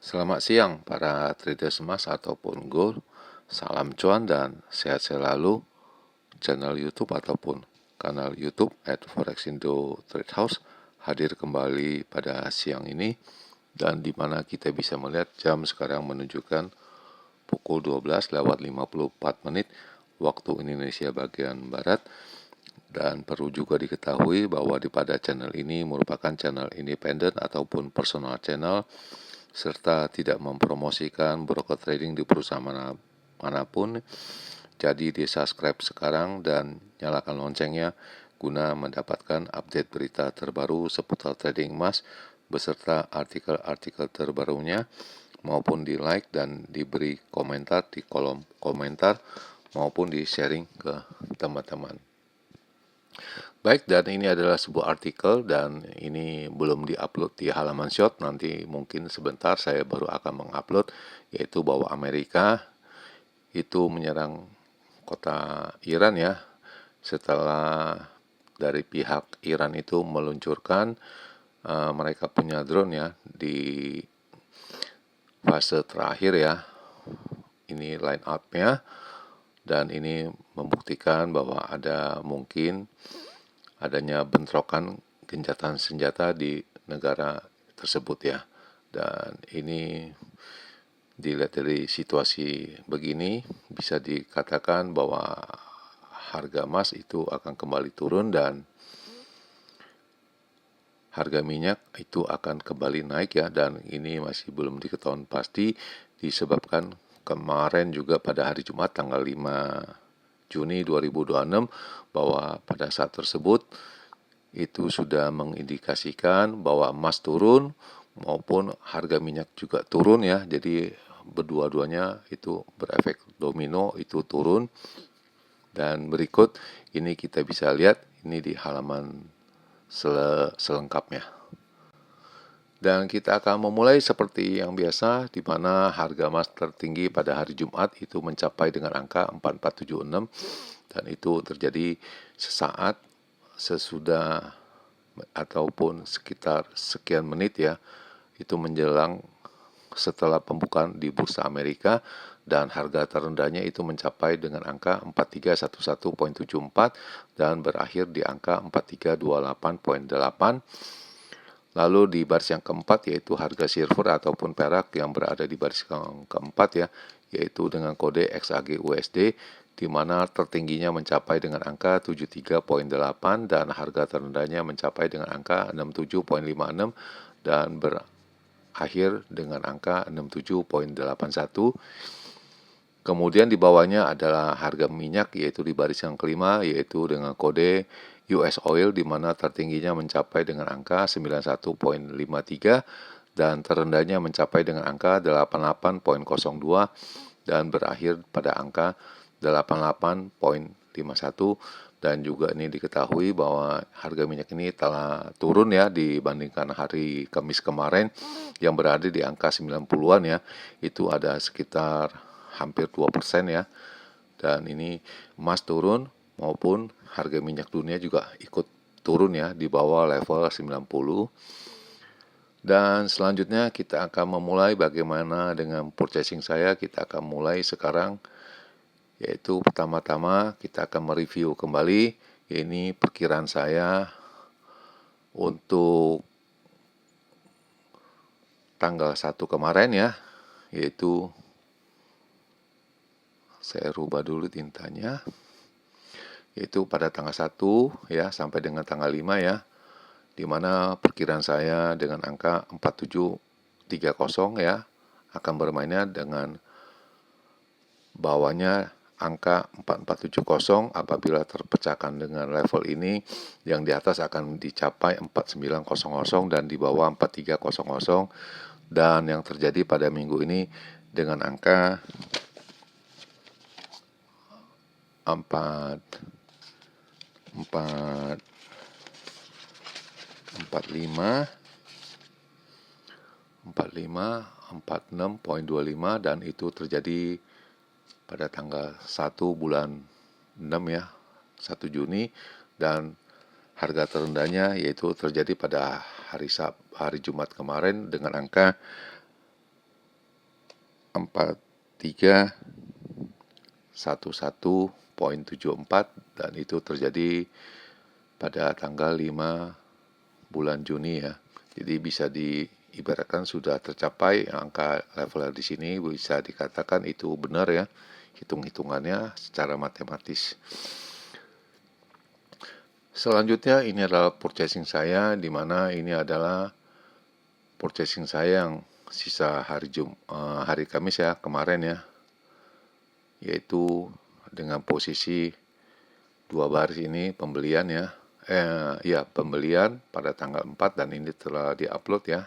Selamat siang para traders emas ataupun gold. Salam cuan dan sehat selalu. Channel YouTube ataupun kanal YouTube @forexindo_trade_house hadir kembali pada siang ini, dan di mana kita bisa melihat jam sekarang menunjukkan pukul 12:54 waktu Indonesia bagian barat. Dan perlu juga diketahui bahwa pada channel ini merupakan channel independen ataupun personal channel, serta tidak mempromosikan broker trading di perusahaan manapun. Jadi di subscribe sekarang dan nyalakan loncengnya guna mendapatkan update berita terbaru seputar trading emas beserta artikel-artikel terbarunya, maupun di like dan diberi komentar di kolom komentar maupun di sharing ke teman-teman. Baik, dan ini adalah sebuah artikel dan ini belum diupload di halaman short. Nanti mungkin sebentar saya baru akan mengupload, yaitu bahwa Amerika itu menyerang kota Iran ya, setelah dari pihak Iran itu meluncurkan mereka punya drone ya di fase terakhir ya. Ini line up-nya, dan ini membuktikan bahwa ada mungkin adanya bentrokan gencatan senjata di negara tersebut ya. Dan ini dilihat dari situasi begini, bisa dikatakan bahwa harga emas itu akan kembali turun dan harga minyak itu akan kembali naik ya. Dan ini masih belum diketahui pasti, disebabkan kemarin juga pada hari Jumat tanggal 5 Juni 2026 bahwa pada saat tersebut itu sudah mengindikasikan bahwa emas turun maupun harga minyak juga turun ya. Jadi berdua-duanya itu berefek domino, itu turun. Dan berikut ini kita bisa lihat ini di halaman selengkapnya. Dan kita akan memulai seperti yang biasa, di mana harga emas tertinggi pada hari Jumat itu mencapai dengan angka 4476, dan itu terjadi sesaat sesudah ataupun sekitar sekian menit ya, itu menjelang setelah pembukaan di Bursa Amerika, dan harga terendahnya itu mencapai dengan angka 4311.74 dan berakhir di angka 4328.8. Lalu di baris yang keempat yaitu harga silver ataupun perak yang berada di baris yang keempat ya, yaitu dengan kode XAG USD, di mana tertingginya mencapai dengan angka 73.8 dan harga terendahnya mencapai dengan angka 67.56 dan berakhir dengan angka 67.81. Kemudian di bawahnya adalah harga minyak, yaitu di baris yang kelima, yaitu dengan kode US Oil, di mana tertingginya mencapai dengan angka 91.53 dan terendahnya mencapai dengan angka 88.02 dan berakhir pada angka 88.51. Dan juga ini diketahui bahwa harga minyak ini telah turun ya dibandingkan hari Kamis kemarin yang berada di angka 90-an ya. Itu ada sekitar hampir 2% ya. Dan ini emas turun maupun harga minyak dunia juga ikut turun ya di bawah level 90. Dan selanjutnya kita akan memulai bagaimana dengan purchasing saya. Kita akan mulai sekarang, yaitu pertama-tama kita akan mereview kembali ini perkiraan saya untuk tanggal 1 kemarin ya, yaitu saya rubah dulu tintanya, yaitu pada tanggal 1 ya sampai dengan tanggal 5 ya, di mana perkiraan saya dengan angka 4730 ya akan bermainnya dengan bawahnya angka 4470. Apabila terpecahkan dengan level ini, yang di atas akan dicapai 4900 dan di bawah 4300. Dan yang terjadi pada minggu ini dengan angka 46.25 dan itu terjadi pada tanggal 1 bulan 6 ya, 1 Juni, dan harga terendahnya yaitu terjadi pada hari Jumat kemarin dengan angka 4311.74 dan itu terjadi pada tanggal 5 bulan Juni ya. Jadi bisa diibaratkan sudah tercapai angka level di sini, bisa dikatakan itu benar ya, hitung-hitungannya secara matematis. Selanjutnya ini adalah purchasing saya, di mana ini adalah purchasing saya yang sisa hari Kamis ya kemarin ya, yaitu dengan posisi 2 baris ini pembelian ya, pembelian pada tanggal 4 dan ini telah diupload ya.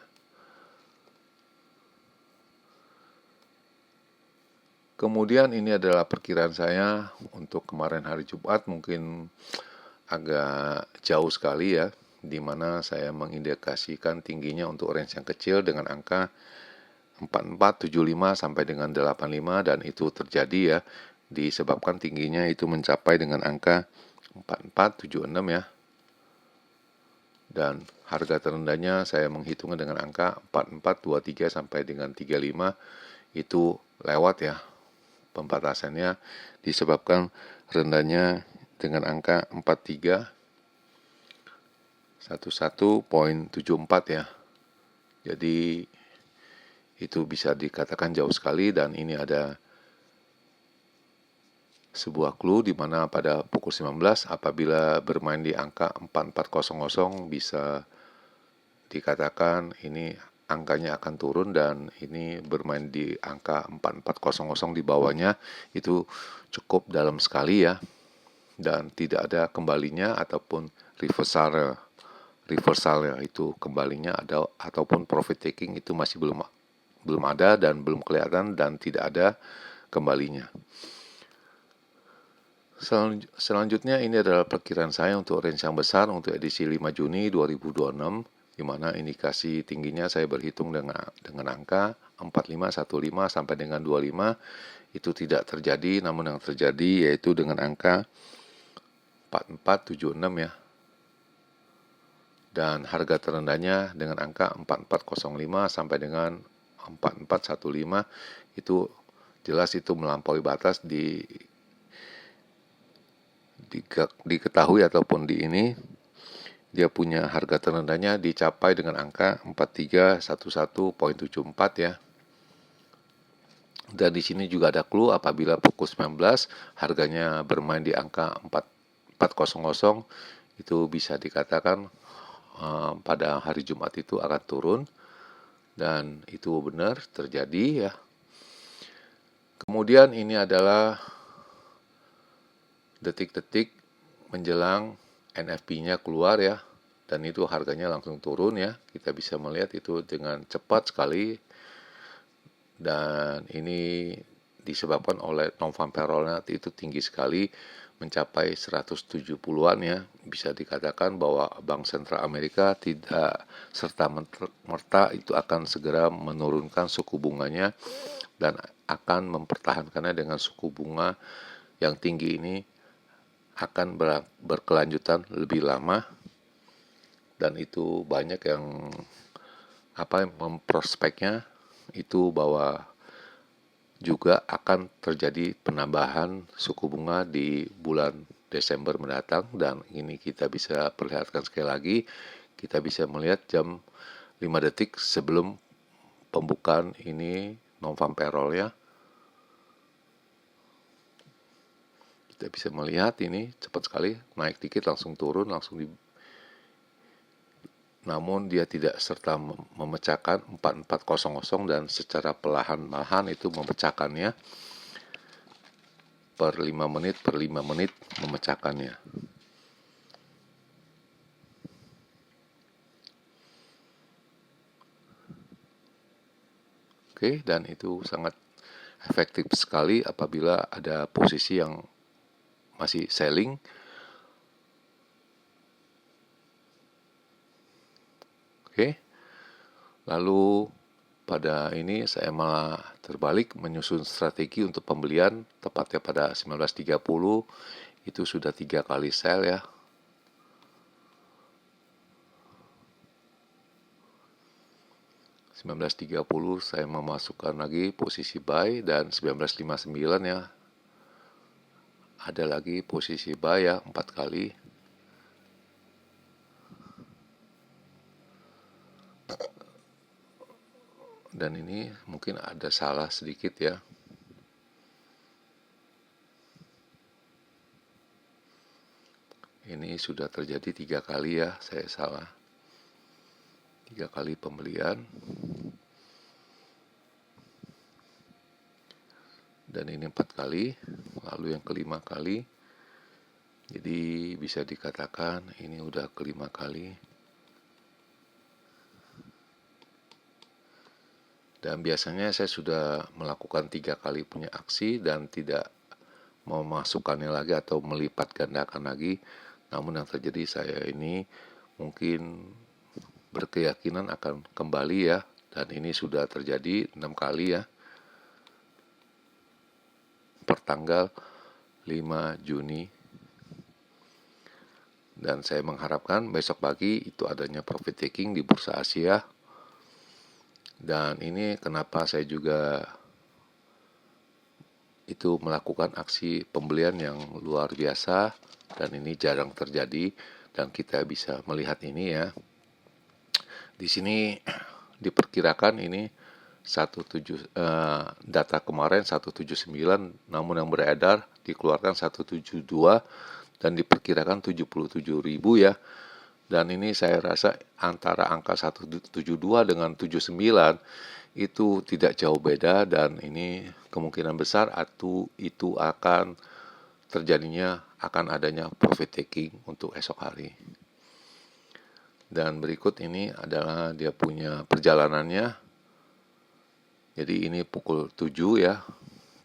Kemudian ini adalah perkiraan saya untuk kemarin hari Jumat, mungkin agak jauh sekali ya, di mana saya mengindikasikan tingginya untuk range yang kecil dengan angka 4475 sampai dengan 85 dan itu terjadi ya, disebabkan tingginya itu mencapai dengan angka 4476 ya. Dan harga terendahnya saya menghitungnya dengan angka 4423 sampai dengan 35 itu lewat ya. Pembatasannya disebabkan rendahnya dengan angka 4311.74 ya. Jadi itu bisa dikatakan jauh sekali dan ini ada sebuah clue di mana pada pukul 19 apabila bermain di angka 4400 bisa dikatakan ini angkanya akan turun dan ini bermain di angka 4400 di bawahnya itu cukup dalam sekali ya, dan tidak ada kembalinya ataupun reversal ya, itu kembalinya ada ataupun profit taking itu masih belum ada dan belum kelihatan dan tidak ada kembalinya. Selanjutnya ini adalah perkiraan saya untuk range yang besar untuk edisi 5 Juni 2026, di mana indikasi tingginya saya berhitung dengan angka 4515 sampai dengan 25. Itu tidak terjadi, namun yang terjadi yaitu dengan angka 4476 ya. Dan harga terendahnya dengan angka 4405 sampai dengan 4415 itu jelas itu melampaui batas diketahui ataupun dia punya harga terendahnya dicapai dengan angka 4311.74 ya. Dan di sini juga ada clue apabila pukul 19 harganya bermain di angka 4400 itu bisa dikatakan pada hari Jumat itu akan turun dan itu benar terjadi ya. Kemudian ini adalah detik-detik menjelang NFP-nya keluar ya, dan itu harganya langsung turun ya. Kita bisa melihat itu dengan cepat sekali, dan ini disebabkan oleh non-farm payroll-nya itu tinggi sekali, mencapai 170-an ya. Bisa dikatakan bahwa Bank Sentral Amerika tidak serta-merta itu akan segera menurunkan suku bunganya dan akan mempertahankannya dengan suku bunga yang tinggi ini akan berkelanjutan lebih lama, dan itu banyak yang memprospeknya itu bahwa juga akan terjadi penambahan suku bunga di bulan Desember mendatang, dan ini kita bisa perlihatkan sekali lagi, kita bisa melihat jam 5 detik sebelum pembukaan ini non-farm payroll ya. Kita bisa melihat ini cepat sekali, naik dikit langsung turun, namun dia tidak serta memecahkan 4400 dan secara perlahan-lahan itu memecahkannya per 5 menit memecahkannya. Oke, dan itu sangat efektif sekali apabila ada posisi yang masih selling. Oke. Lalu pada ini saya malah terbalik menyusun strategi untuk pembelian tepatnya pada 19.30 itu sudah 3 kali sell ya. 19.30 saya memasukkan lagi posisi buy, dan 19.59 ya ada lagi posisi buy ya 4 kali. Dan ini mungkin ada salah sedikit ya. Ini sudah terjadi 3 kali ya, saya salah. 3 kali pembelian. Dan ini 4 kali, lalu yang kelima kali. Jadi bisa dikatakan ini udah kelima kali. Dan biasanya saya sudah melakukan 3 kali punya aksi dan tidak memasukkannya lagi atau melipat gandakan lagi. Namun yang terjadi saya ini mungkin berkeyakinan akan kembali ya. Dan ini sudah terjadi 6 kali ya. Pertanggal 5 Juni. Dan saya mengharapkan besok pagi itu adanya profit taking di bursa Asia. Dan ini kenapa saya juga itu melakukan aksi pembelian yang luar biasa, dan ini jarang terjadi dan kita bisa melihat ini ya. Di sini diperkirakan ini data kemarin 179, namun yang beredar dikeluarkan 172 dan diperkirakan 77.000 ya. Dan ini saya rasa antara angka 172 dengan 79 itu tidak jauh beda, dan ini kemungkinan besar itu akan terjadinya, akan adanya profit taking untuk esok hari. Dan berikut ini adalah dia punya perjalanannya. Jadi ini pukul 7 ya,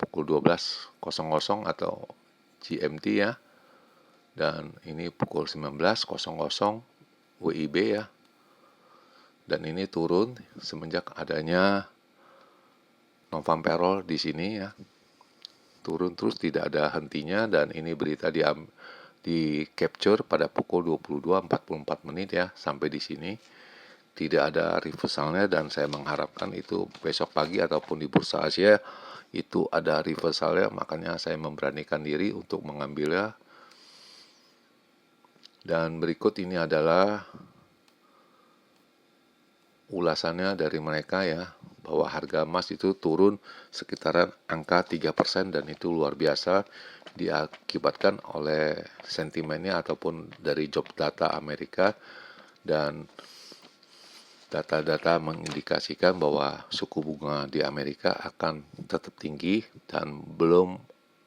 pukul 12.00 atau GMT ya. Dan ini pukul 19.00 WIB ya. Dan ini turun semenjak adanya non-farm payroll di sini ya. Turun terus tidak ada hentinya, dan ini berita di capture pada pukul 22.44 ya sampai di sini. Tidak ada reversalnya, dan saya mengharapkan itu besok pagi ataupun di bursa Asia itu ada reversalnya, makanya saya memberanikan diri untuk mengambilnya. Dan berikut ini adalah ulasannya dari mereka ya, bahwa harga emas itu turun sekitaran angka 3%, dan itu luar biasa diakibatkan oleh sentimennya ataupun dari job data Amerika. Dan data-data mengindikasikan bahwa suku bunga di Amerika akan tetap tinggi dan belum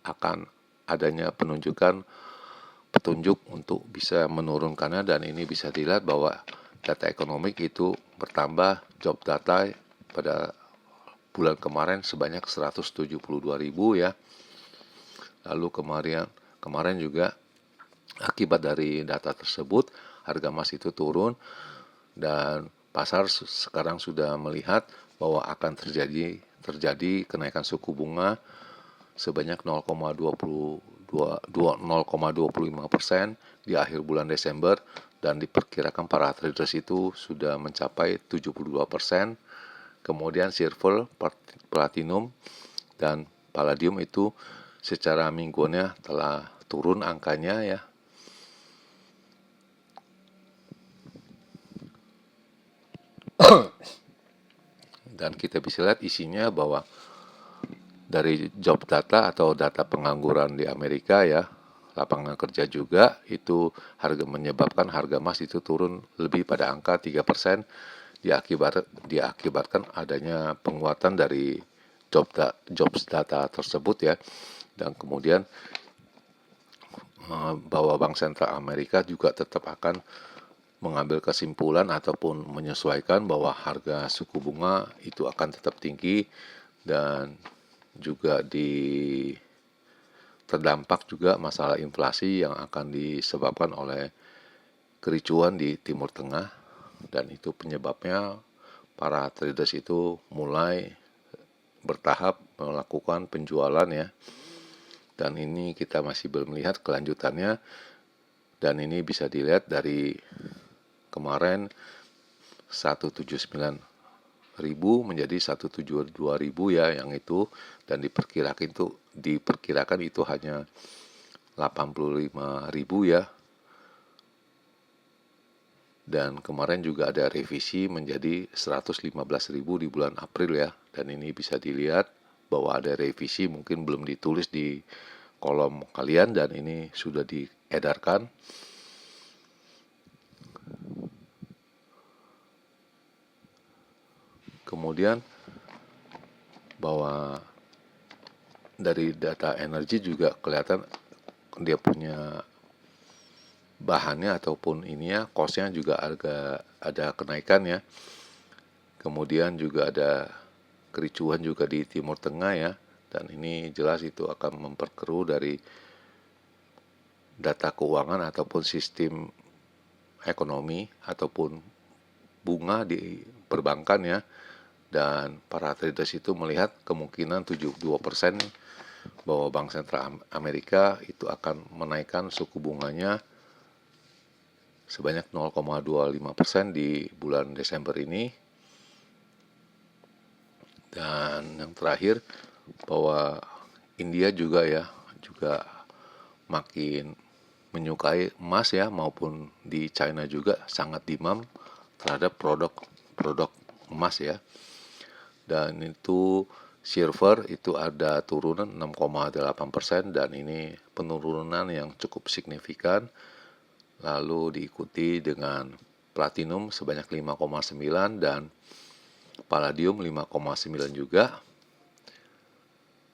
akan adanya petunjuk untuk bisa menurunkannya. Dan ini bisa dilihat bahwa data ekonomik itu bertambah, job data pada bulan kemarin sebanyak 172.000 ya. Lalu kemarin juga akibat dari data tersebut harga emas itu turun, dan pasar sekarang sudah melihat bahwa akan terjadi kenaikan suku bunga sebanyak 0,25% di akhir bulan Desember, dan diperkirakan para traders itu sudah mencapai 72%. Kemudian silver, platinum, dan palladium itu secara mingguannya telah turun angkanya ya. Dan kita bisa lihat isinya bahwa dari job data atau data pengangguran di Amerika ya, lapangan kerja juga, itu menyebabkan harga emas itu turun lebih pada angka 3%, diakibatkan adanya penguatan dari jobs data tersebut ya. Dan kemudian bahwa Bank Sentral Amerika juga tetap akan mengambil kesimpulan ataupun menyesuaikan bahwa harga suku bunga itu akan tetap tinggi, dan juga terdampak juga masalah inflasi yang akan disebabkan oleh kericuan di Timur Tengah. Dan itu penyebabnya para traders itu mulai bertahap melakukan penjualan ya. Dan ini kita masih belum melihat kelanjutannya, dan ini bisa dilihat dari kemarin 179.000 menjadi 172.000 ya yang itu, dan diperkirakan itu hanya 85.000 ya. Dan kemarin juga ada revisi menjadi 115.000 di bulan April ya. Dan ini bisa dilihat bahwa ada revisi, mungkin belum ditulis di kolom kalian dan ini sudah diedarkan. Kemudian bahwa dari data energi juga kelihatan dia punya bahannya ataupun ininya, costnya juga agak ada kenaikan ya. Kemudian juga ada kericuhan juga di Timur Tengah ya, dan ini jelas itu akan memperkeruh dari data keuangan ataupun sistem ekonomi ataupun bunga di perbankan ya. Dan para traders itu melihat kemungkinan 72% bahwa Bank Sentral Amerika itu akan menaikkan suku bunganya sebanyak 0,25% di bulan Desember ini. Dan yang terakhir bahwa India juga makin menyukai emas ya, maupun di China juga sangat demand terhadap produk emas ya. Dan itu silver itu ada turunan 6,8% dan ini penurunan yang cukup signifikan. Lalu diikuti dengan platinum sebanyak 5,9 dan palladium 5,9 juga.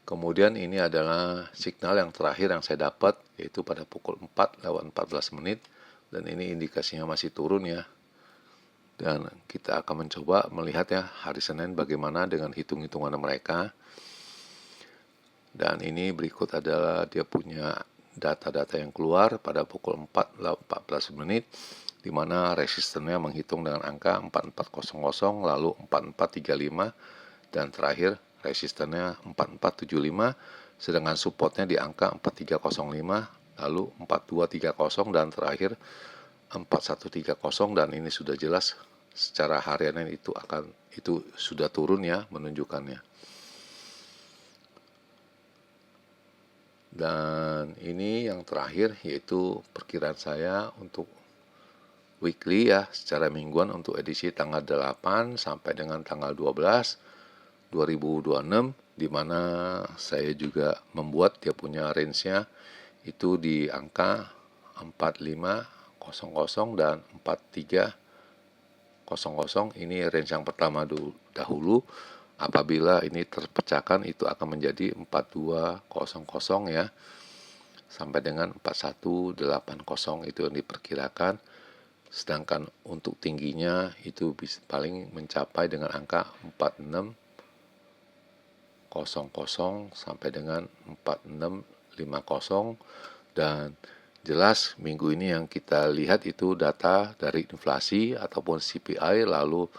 Kemudian ini adalah signal yang terakhir yang saya dapat, yaitu pada pukul 4:14 menit, dan ini indikasinya masih turun ya. Dan kita akan mencoba melihat ya hari Senin bagaimana dengan hitung-hitungan mereka. Dan ini berikut adalah dia punya data-data yang keluar pada pukul 4:14 menit, di mana resistennya menghitung dengan angka 4400 lalu 4435 dan terakhir resistennya 4475, sedangkan supportnya di angka 4305 lalu 4230 dan terakhir 4130, dan ini sudah jelas secara harian itu sudah turun ya menunjukkannya. Dan ini yang terakhir yaitu perkiraan saya untuk weekly ya, secara mingguan untuk edisi tanggal 8 sampai dengan tanggal 12 2026, di mana saya juga membuat dia punya range-nya itu di angka 4500 dan 4300. Ini range yang pertama dahulu. Apabila ini terpecahkan itu akan menjadi 4200 ya, sampai dengan 4180 itu yang diperkirakan. Sedangkan untuk tingginya itu bisa paling mencapai dengan angka 4600 sampai dengan 4650. Dan jelas minggu ini yang kita lihat itu data dari inflasi ataupun CPI, lalu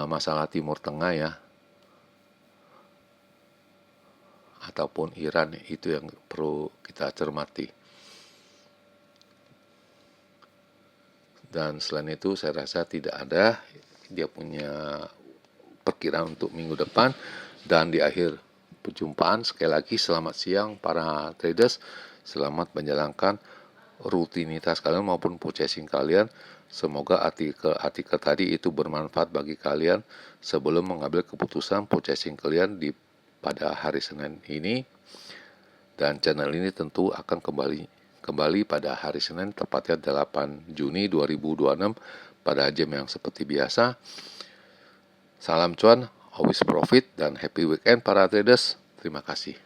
masalah Timur Tengah ya, ataupun Iran, itu yang perlu kita cermati. Dan selain itu saya rasa tidak ada dia punya perkiraan untuk minggu depan. Dan di akhir perjumpaan sekali lagi selamat siang para traders, selamat menjalankan rutinitas kalian maupun purchasing kalian. Semoga artikel tadi itu bermanfaat bagi kalian sebelum mengambil keputusan purchasing kalian pada hari Senin ini. Dan channel ini tentu akan kembali pada hari Senin, tepatnya 8 Juni 2026 pada jam yang seperti biasa. Salam cuan, always profit, dan happy weekend para traders. Terima kasih.